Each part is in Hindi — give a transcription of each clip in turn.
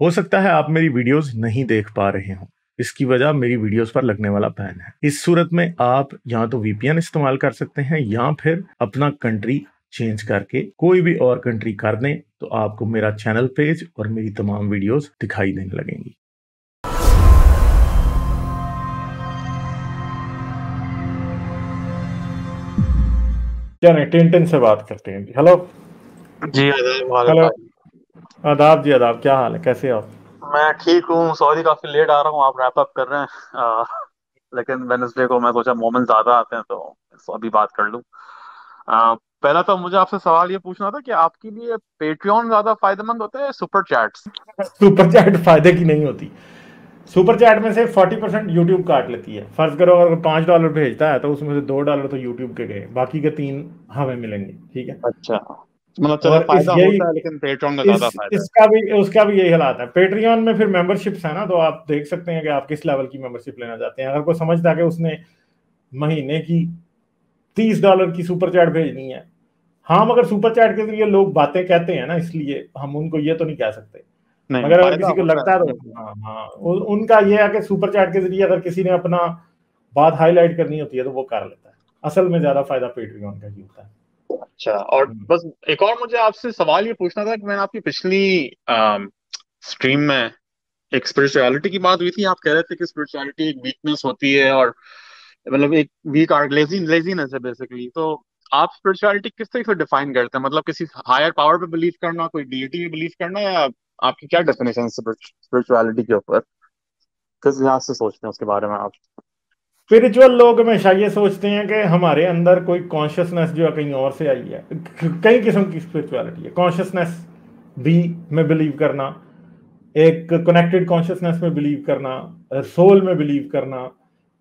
हो सकता है आप मेरी वीडियोस नहीं देख पा रहे हो। इसकी वजह मेरी वीडियोस पर लगने वाला बैन है। इस सूरत में आप या तो वीपीएन इस्तेमाल कर सकते हैं या फिर अपना कंट्री चेंज करके कोई भी और कंट्री कर दें, तो आपको मेरा चैनल पेज और मेरी तमाम वीडियोस दिखाई देने लगेंगी। क्या नहीं, टिन से बात करते हैं। हेलो। जी आदाब वालेकुम हेलो। भाई। आदाब जी, आदाब। क्या हाल है, कैसे हो आप? मैं ठीक हूँ। सॉरी काफी लेट आ रहा हूँ, आप रैप अप कर रहे हैं। लेकिन वेनसडे को मैं सोचा मोमेंट ज्यादा आते हैं तो अभी बात कर लूँ। पहला तो मुझे आपसे सवाल ये पूछना था कि आपके लिए पेट्रियन ज्यादा फायदेमंद होता है या सुपर चैट्स? सुपर चैट फायदे की नहीं होती। सुपर चैट में से 40% यूट्यूब काट लेती है। फर्ज करो अगर $5 भेजता है तो उसमें से $2 तो यूट्यूब के गए, बाकी के 3 हमें मिलेंगे। ठीक है। अच्छा, मतलब चलो और इस फायदा यही होता है लेकिन पेट्रियन का इस ज्यादा फायदा है। इसका भी उसका भी यही हालात है। पेट्रियन में फिर मेंबरशिप्स है ना, तो आप देख सकते हैं कि आप किस लेवल की मेंबरशिप लेना चाहते हैं। अगर कोई समझता है कि उसने महीने की $30 की सुपर चैट भेजनी है, हाँ, मगर सुपर चैट के जरिए लोग बातें कहते हैं ना, इसलिए हम उनको ये तो नहीं कह सकते। नहीं मगर अगर फायदा किसी को होता लगता है है तो हाँ हाँ, उनका ये है कि सुपर चैट के जरिए अगर किसी ने अपना बात हाईलाइट करनी होती है तो वो कर लेता है। असल में ज्यादा फायदा पेट्रियन का ही होता है। अच्छा, और हम्म। बस एक और मुझे आपसे सवाल ये पूछना था कि मैंने आपकी पिछली स्ट्रीम में एक स्पिरिचुअलिटी की बात हुई थी। आप कह रहे थे कि स्पिरिचुअलिटी एक वीकनेस होती है और मतलब एक वीक आर्ट लेजीनेस है बेसिकली। तो आप स्पिरिचुअलिटी किस तरीके से डिफाइन करते हैं? मतलब किसी हायर पावर पे बिलीव करना, कोई डीटी पे बिलीव करना, या आपकी क्या डेफिनेशन है स्पिरिचुअलिटी के ऊपर? किस लिहाज से सोचते हैं उसके बारे में आप? स्पिरिचुअल लोग हमेशा ये सोचते हैं कि हमारे अंदर कोई कॉन्शियसनेस जो है कहीं और से आई है। कई किस्म की स्पिरिचुअलिटी है। कॉन्शियसनेस भी में बिलीव करना, एक कनेक्टेड कॉन्शियसनेस में बिलीव करना, सोल में बिलीव करना,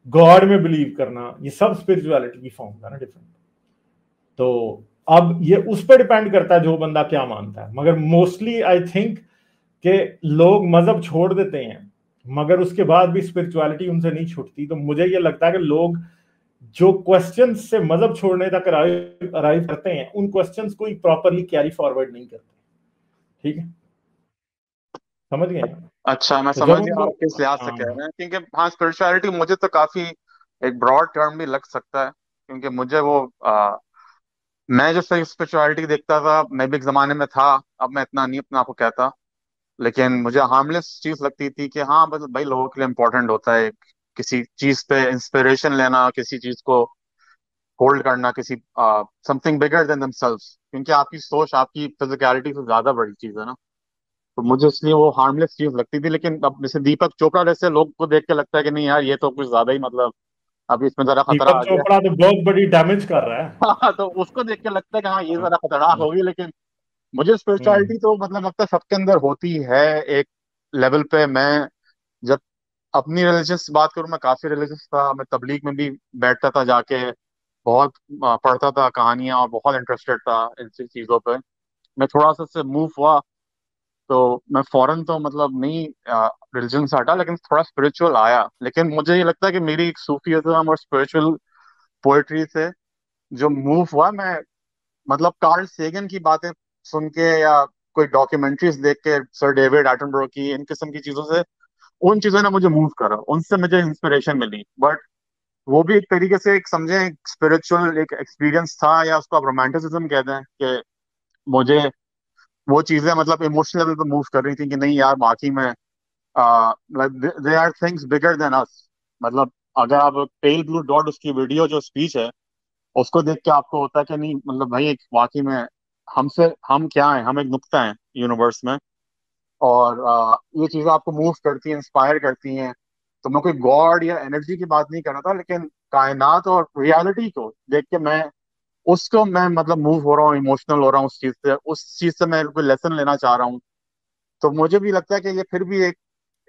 गॉड में बिलीव करना, ये सब स्पिरिचुअलिटी की फॉर्म है ना, डिफरेंट। तो अब ये उस पर डिपेंड करता है जो बंदा क्या मानता है। मगर मोस्टली आई थिंक कि लोग मजहब छोड़ देते हैं, मगर उसके बाद भी स्पिरिचुअलिटी उनसे नहीं छूटती। तो मुझे ये लगता है कि लोग जो क्वेश्चन से मजहब छोड़ने तक अराइव करते हैं, उन क्वेश्चंस को प्रॉपरली कैरी फॉरवर्ड नहीं करते। ठीक है, समझ गए? अच्छा, मैं तो जब समझ गया उनको आप किस लिहाज से कह हाँ, रहे हैं। क्योंकि हाँ, स्पिरिचुअलिटी मुझे तो काफी एक ब्रॉड टर्म भी लग सकता है। क्योंकि मुझे वो मैं जो सही स्पिरिचुअलिटी देखता था, मैं भी एक जमाने में था, अब मैं इतना नहीं अपने आप को कहता। लेकिन मुझे हार्मलेस चीज लगती थी कि हाँ बस भाई लोगों के लिए इंपॉर्टेंट होता है किसी चीज पे इंस्पिरेशन लेना, किसी चीज को होल्ड करना, किसी समथिंग बिगर देन देमसेल्व्स। क्योंकि आपकी सोच आपकी फिजिकलिटी से ज्यादा बड़ी चीज है ना। तो मुझे इसलिए वो हार्मलेस चीज लगती थी। लेकिन अब जैसे दीपक चोपड़ा जैसे लोग को देख के लगता है कि नहीं यार, ये तो कुछ ज्यादा ही मतलब अभी इसमें जरा खतरा दीपक आ गया। चोपड़ा तो बहुत बड़ी डैमेज कर रहा है। हाँ, तो उसको देख के लगता है कि हाँ ये हाँ, जरा खतरनाक हाँ, होगी। लेकिन मुझे हम्म, स्पिरिचुअलिटी तो मतलब लगता है सबके अंदर होती है एक लेवल पे। मैं जब अपनी रिलीजियस बात करूं, मैं काफी रिलीजियस था। मैं तबलीग में भी बैठता था जाके, बहुत पढ़ता था कहानियां और बहुत इंटरेस्टेड था इन सी चीजों पे। मैं थोड़ा सा से मूव हुआ तो मैं फौरन तो मतलब नहीं रिलीजन से हटा, लेकिन थोड़ा स्पिरिचुअल आया। लेकिन मुझे ये लगता है कि मेरी एक सूफीज़्म और स्पिरिचुअल पोएट्री से जो मूव हुआ, मैं मतलब कार्ल सेगन की बातें सुन के या कोई डॉक्यूमेंट्रीज देख के, सर डेविड एटनबरो की, इन किस्म की चीजों से, उन चीजों ने मुझे मूव करा, उनसे मुझे इंस्पिरेशन मिली। बट वो भी एक तरीके से एक समझे एक स्पिरिचुअल एक एक्सपीरियंस था, या उसको आप रोमांटिसिज्म कहते हैं कि मुझे वो चीजें मतलब इमोशनल लेवल पे मूव कर रही थी कि नहीं यार वाकई में they are things bigger than us. मतलब अगर आप पेल ब्लू डॉट उसकी वीडियो जो स्पीच है उसको देख के आपको होता है कि नहीं मतलब भाई एक वाकई में हमसे हम क्या है, हम एक नुक्ता है यूनिवर्स में। और ये चीजें आपको मूव करती हैं, इंस्पायर करती हैं। तो मैं कोई गॉड या एनर्जी की बात नहीं कर रहा था, लेकिन कायनात और रियलिटी को देख के मैं उसको मैं मतलब मूव हो रहा हूँ, इमोशनल हो रहा हूँ उस चीज से मैं कोई लेसन लेना चाह रहा हूँ। तो मुझे भी लगता है कि ये फिर भी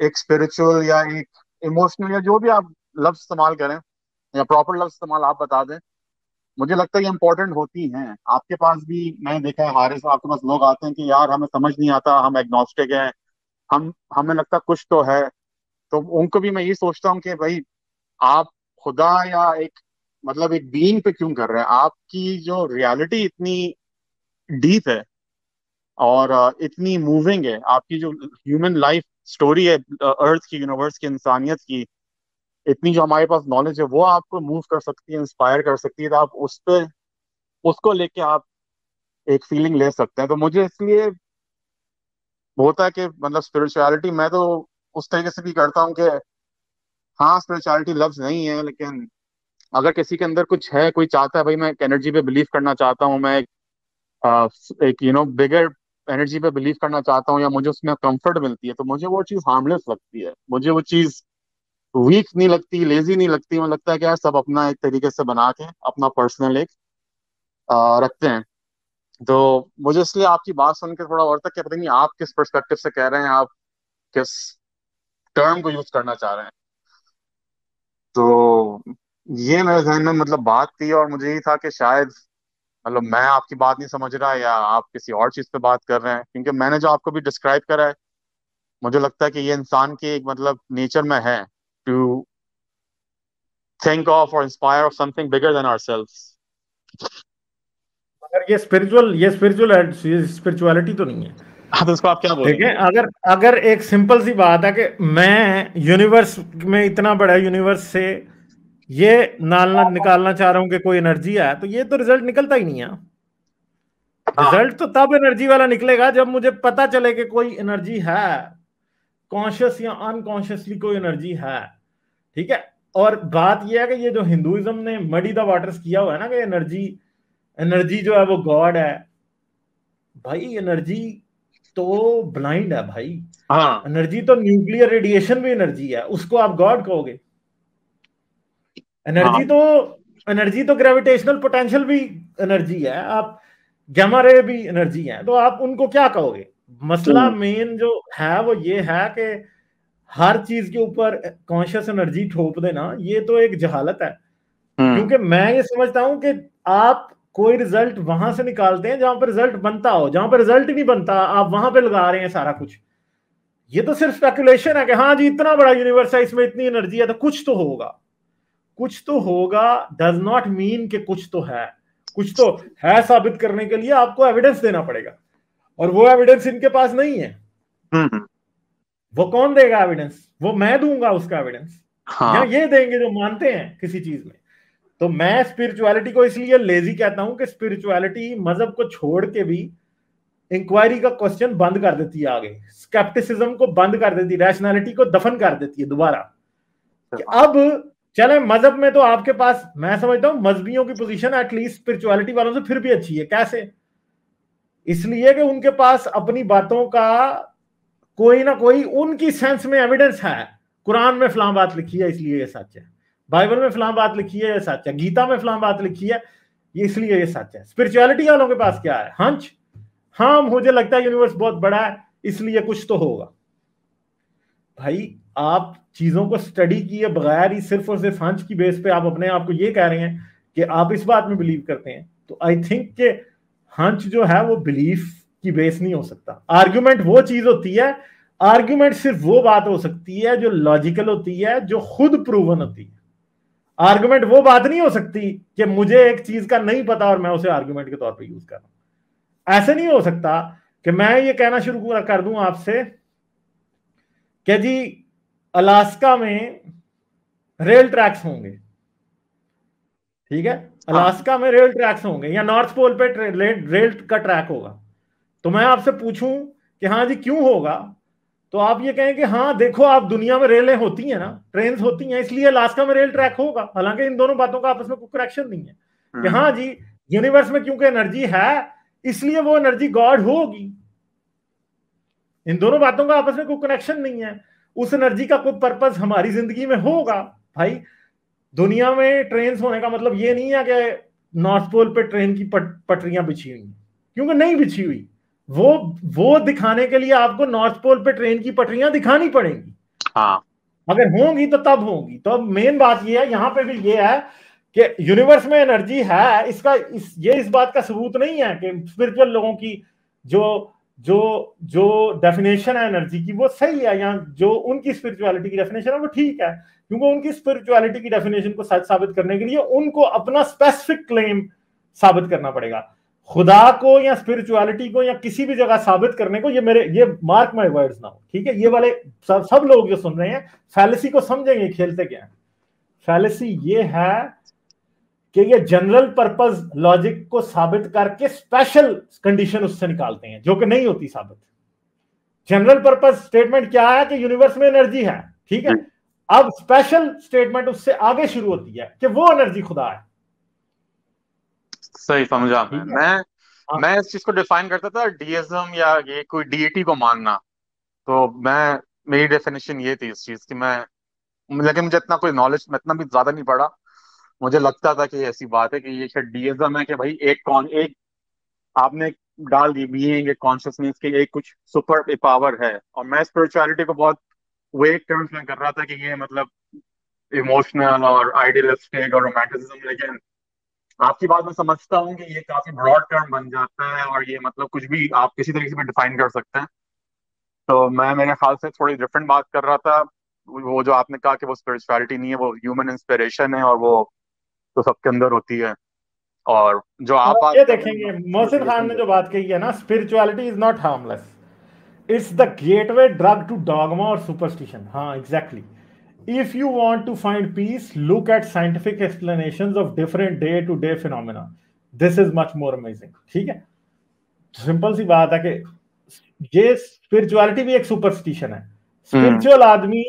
एक स्पिरिचुअल या एक इमोशनल या जो भी आप लफ्ज इस्तेमाल करें या प्रॉपर लफ्ज इस्तेमाल आप बता दें, मुझे लगता है ये इंपॉर्टेंट होती हैं। आपके पास भी मैंने देखा है हारिस, आपके पास लोग आते हैं कि यार हमें समझ नहीं आता, हम एग्नोस्टिक हैं, हम हमें लगता है कुछ तो है। तो उनको भी मैं ये सोचता हूँ कि भाई आप खुदा या एक मतलब एक बीइंग पे क्यों कर रहे हैं? आपकी जो रियलिटी इतनी डीप है और इतनी मूविंग है आपकी जो ह्यूमन लाइफ स्टोरी है, अर्थ की, यूनिवर्स की, इंसानियत की, इतनी जो हमारे पास नॉलेज है वो आपको मूव कर सकती है, इंस्पायर कर सकती है, तो आप उस पे उसको लेके आप एक फीलिंग ले सकते हैं। तो मुझे इसलिए होता है कि मतलब स्पिरिचुअलिटी मैं तो उस तरीके से भी करता हूँ कि हाँ, स्पिरिचुअलिटी लफ्ज नहीं है, लेकिन अगर किसी के अंदर कुछ है, कोई चाहता है भाई मैं एक एनर्जी पे बिलीव करना चाहता हूँ, मैं एक बिगर एनर्जी पे बिलीव करना चाहता हूँ, या मुझे उसमें कंफर्ट मिलती है, तो मुझे वो चीज हार्मलेस लगती है, मुझे वो चीज वीक नहीं लगती, लेजी नहीं लगती। मुझे लगता है कि यार सब अपना एक तरीके से बना के अपना पर्सनल एक रखते हैं। तो मुझे इसलिए आपकी बात सुन के थोड़ा और तक क्या, पता नहीं आप किस पर्सपेक्टिव से कह रहे हैं, आप किस टर्म को यूज करना चाह रहे हैं। तो ये मेरे जहन में मतलब बात थी, और मुझे ये था कि शायद मतलब मैं आपकी बात नहीं समझ रहा, या आप किसी और चीज पे बात कर रहे हैं, क्योंकि मैंने जो आपको भी डिस्क्राइब करा है, मुझे लगता है कि ये इंसान के एक मतलब नेचर में है, टू थिंक ऑफ और inspire of something bigger than ourselves. मगर ये स्पिरिचुअलिटी तो नहीं है। हाँ, तो उसको आप क्या ठीक बोलेंगे? है, अगर अगर एक सिंपल सी बात है कि मैं यूनिवर्स में, इतना बड़ा यूनिवर्स से ये नालना निकालना चाह रहा हूं कि कोई एनर्जी है, तो ये तो रिजल्ट निकलता ही नहीं है। हाँ। रिजल्ट तो तब एनर्जी वाला निकलेगा जब मुझे पता चले कि कोई एनर्जी है, कॉन्शियस या अनकॉन्शियसली कोई एनर्जी है। ठीक है। और बात यह है कि ये जो हिंदुइज्म ने मडी द वाटर्स किया हुआ है ना, कि एनर्जी एनर्जी जो है वो गॉड है। भाई एनर्जी तो ब्लाइंड है भाई। हाँ। एनर्जी तो न्यूक्लियर रेडिएशन भी एनर्जी है, उसको आप गॉड कहोगे? एनर्जी हाँ। तो एनर्जी तो ग्रेविटेशनल पोटेंशियल भी एनर्जी है। आप गैमा रे भी एनर्जी है, तो आप उनको क्या कहोगे? मसला हम्म। मेन जो है वो ये है कि हर चीज के ऊपर कॉन्शियस एनर्जी थोप देना, ये तो एक जहालत है। हम्म। क्योंकि मैं ये समझता हूं कि आप कोई रिजल्ट वहां से निकालते हैं जहां पर रिजल्ट बनता हो, जहां पर रिजल्ट ही नहीं बनता आप वहां पे लगा रहे हैं सारा कुछ। ये तो सिर्फ स्पेकुलेशन है कि हाँ जी इतना बड़ा यूनिवर्स है, इसमें इतनी एनर्जी है तो कुछ तो होगा। कुछ तो होगा डज नॉट मीन कि कुछ तो है। कुछ तो है साबित करने के लिए आपको एविडेंस देना पड़ेगा, और वो एविडेंस इनके पास नहीं है। हम्म। वो कौन देगा एविडेंस? वो मैं दूंगा उसका एविडेंस, या हाँ। ये देंगे जो मानते हैं किसी चीज में। तो मैं स्पिरिचुअलिटी को इसलिए लेजी कहता हूं कि स्पिरिचुअलिटी मजहब को छोड़ के भी इंक्वायरी का क्वेश्चन बंद कर देती है, आगे स्केप्टिसिज्म को बंद कर देती है, रैशनैलिटी को दफन कर देती है दोबारा। कि अब चले मजहब में तो आपके पास, मैं समझता हूं मजहबियों की पोजीशन एटलीस्ट स्पिरिचुअलिटी वालों से फिर भी अच्छी है। कैसे? इसलिए कि उनके पास अपनी बातों का कोई ना कोई उनकी सेंस में एविडेंस है। कुरान में फलां बात लिखी है इसलिए ये सच है, बाइबल में फलां बात लिखी है ये सच है, गीता में फलां बात लिखी है ये इसलिए ये सच है। स्पिरिचुअलिटी वालों के पास क्या है? हंच। हाँ मुझे लगता है यूनिवर्स बहुत बड़ा है इसलिए कुछ तो होगा। भाई आप चीजों को स्टडी किए बगैर ही सिर्फ और सिर्फ हंच की बेस पे आप अपने आप को ये कह रहे हैं कि आप इस बात में बिलीव करते हैं, तो आई थिंक कि हंच जो है वो बिलीफ की बेस नहीं हो सकता। आर्ग्यूमेंट वो चीज होती है, आर्ग्यूमेंट सिर्फ वो बात हो सकती है जो लॉजिकल होती है, जो खुद प्रूवन होती है। आर्ग्यूमेंट वो बात नहीं हो सकती कि मुझे एक चीज का नहीं पता और मैं उसे आर्ग्यूमेंट के तौर पर यूज कर रहा हूं। ऐसे नहीं हो सकता कि मैं ये कहना शुरू कर दूं आपसे कि जी अलास्का में रेल ट्रैक्स होंगे। ठीक है, हाँ। अलास्का में रेल ट्रैक्स होंगे या नॉर्थ पोल पे रेल का ट्रैक होगा। तो मैं आपसे पूछूं कि हाँ जी क्यों होगा, तो आप ये कहें कि हाँ देखो आप दुनिया में रेलें होती हैं ना, ट्रेन होती हैं, इसलिए अलास्का में रेल ट्रैक होगा। हालांकि इन दोनों बातों का आपस में कोई कनेक्शन नहीं है। कि हम्म। हाँ जी यूनिवर्स में क्योंकि एनर्जी है इसलिए वो एनर्जी गॉड होगी। इन दोनों बातों का आपस में कोई कनेक्शन नहीं है। उस एनर्जी का कोई पर्पस हमारी जिंदगी में होगा। भाई दुनिया में ट्रेन होने का मतलब ये नहीं है कि नॉर्थ पोल पे ट्रेन की पटरियां बिछी हुई, क्योंकि नहीं बिछी हुई। वो दिखाने के लिए आपको नॉर्थ पोल पे ट्रेन की पटरियां दिखानी पड़ेंगी। हाँ। अगर होंगी तो तब होंगी। तो अब मेन बात ये है, यहां पे भी ये है कि यूनिवर्स में एनर्जी है, इस बात का सबूत नहीं है कि स्पिरिचुअल लोगों की जो जो जो डेफिनेशन है एनर्जी की वो सही है, या जो उनकी स्पिरिचुअलिटी की डेफिनेशन है वो ठीक है। क्योंकि उनकी स्पिरिचुअलिटी की डेफिनेशन को सच साबित करने के लिए उनको अपना स्पेसिफिक क्लेम साबित करना पड़ेगा। खुदा को या स्पिरिचुअलिटी को या किसी भी जगह साबित करने को, ये मार्क माय वर्ड्स नाउ, ठीक है, ये वाले सब लोग जो सुन रहे हैं फैलेसी को समझेंगे खेलते क्या है। फैलेसी ये है कि ये जनरल पर्पस लॉजिक को साबित करके स्पेशल कंडीशन उससे निकालते हैं जो कि नहीं होती साबित। जनरल पर्पस स्टेटमेंट क्या है कि यूनिवर्स में एनर्जी है, ठीक है, अब स्पेशल स्टेटमेंट उससे आगे शुरू होती है कि वो एनर्जी खुदा है। सही समझा। मैं इस चीज को डिफाइन करता था डीइज्म या ये कोई डीईटी को मानना। तो मेरी डेफिनेशन ये थी इस चीज की। लेकिन मुझे इतना कोई नॉलेज, मैं इतना भी ज्यादा नहीं पढ़ा। मुझे लगता था कि ऐसी बात है कि ये शायद डीइज्म है कि भाई एक आपने डाल दी बीइंग, एक कॉन्शियसनेस की एक कुछ सुपर पावर है। और मैं स्पिरिचुअलिटी को बहुत वेग टर्म्स में कर रहा था कि ये मतलब इमोशनल और आइडियलिस्टिक और रोमांटिसिज्म। लेकिन आपकी बात मैं समझता हूँ कि ये काफी ब्रॉड टर्म बन जाता है और ये मतलब कुछ भी आप किसी तरीके से भी डिफाइन कर सकते हैं। तो मैं मेरे ख्याल से थोड़ी डिफरेंट बात कर रहा था। वो जो आपने कहा कि वो स्पिरिचुअलिटी नहीं है, वो ह्यूमन इंस्पिरेशन है और वो तो सबके अंदर होती है। और जो आप बात ये कर रहे देखेंगे हैं मोहसिन खान ने जो बात कही है ना, spirituality is not harmless, it's the gateway drug to dogma और सुपरस्टिशन। हाँ exactly. If you want to find peace, look at scientific explanations of different day-to-day phenomena. This is much more amazing. ठीक है, सिंपल सी बात है कि ये स्पिरिचुअलिटी भी एक सुपरस्टिशन है। स्पिरिचुअल आदमी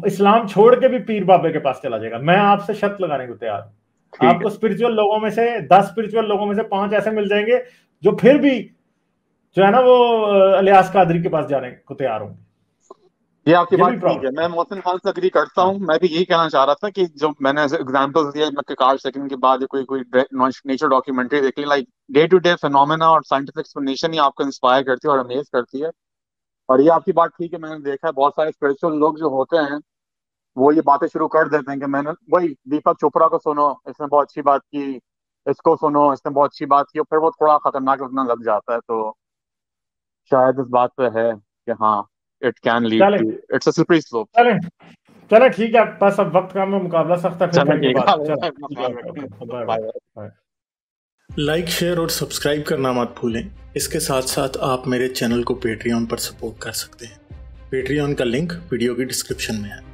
इस्लाम छोड़ के भी पीर बाबे के पास चला जाएगा, मैं आपसे शर्त लगाने को तैयार हूं। आपको स्पिरिचुअल लोगों में से 10 स्पिरिचुअल लोगों में से 5 ऐसे मिल जाएंगे जो फिर भी जो है ना वो इलियास कादरी के पास जाने को तैयार होंगे। ये आपकी बात ठीक है, मैं मोहसिन खान से अग्री करता हूँ। मैं भी यही कहना चाह रहा था कि जो मैंने एग्जांपल्स दिए, मैं कार्ल सेकंड के बाद कोई नेचर डॉक्यूमेंट्री देख ली, like day to day phenomena और साइंटिफिक एक्सप्लेनेशन ही आपको इंस्पायर करती है और अमेज करती है। और ये आपकी बात ठीक है, मैंने देखा है बहुत सारे स्पिरिचुअल लोग जो होते हैं वो ये बातें शुरू कर देते हैं कि मैंने वही दीपक चोपड़ा को सुनो, इसने बहुत अच्छी बात की, इसको सुनो, इसने बहुत अच्छी बात की, और फिर वो थोड़ा खतरनाक लगना लग जाता है। तो शायद इस बात पे है कि हाँ, it can lead to, it's a slippery slope. चले ठीक है, बस अब वक्त का में मुकाबला सख्त है, फिर करेंगे बात। चलो लाइक शेयर और सब्सक्राइब करना मत भूलें। इसके साथ साथ आप मेरे चैनल को पेट्रियन पर सपोर्ट कर सकते हैं। पेट्रियन का लिंक वीडियो की डिस्क्रिप्शन में है।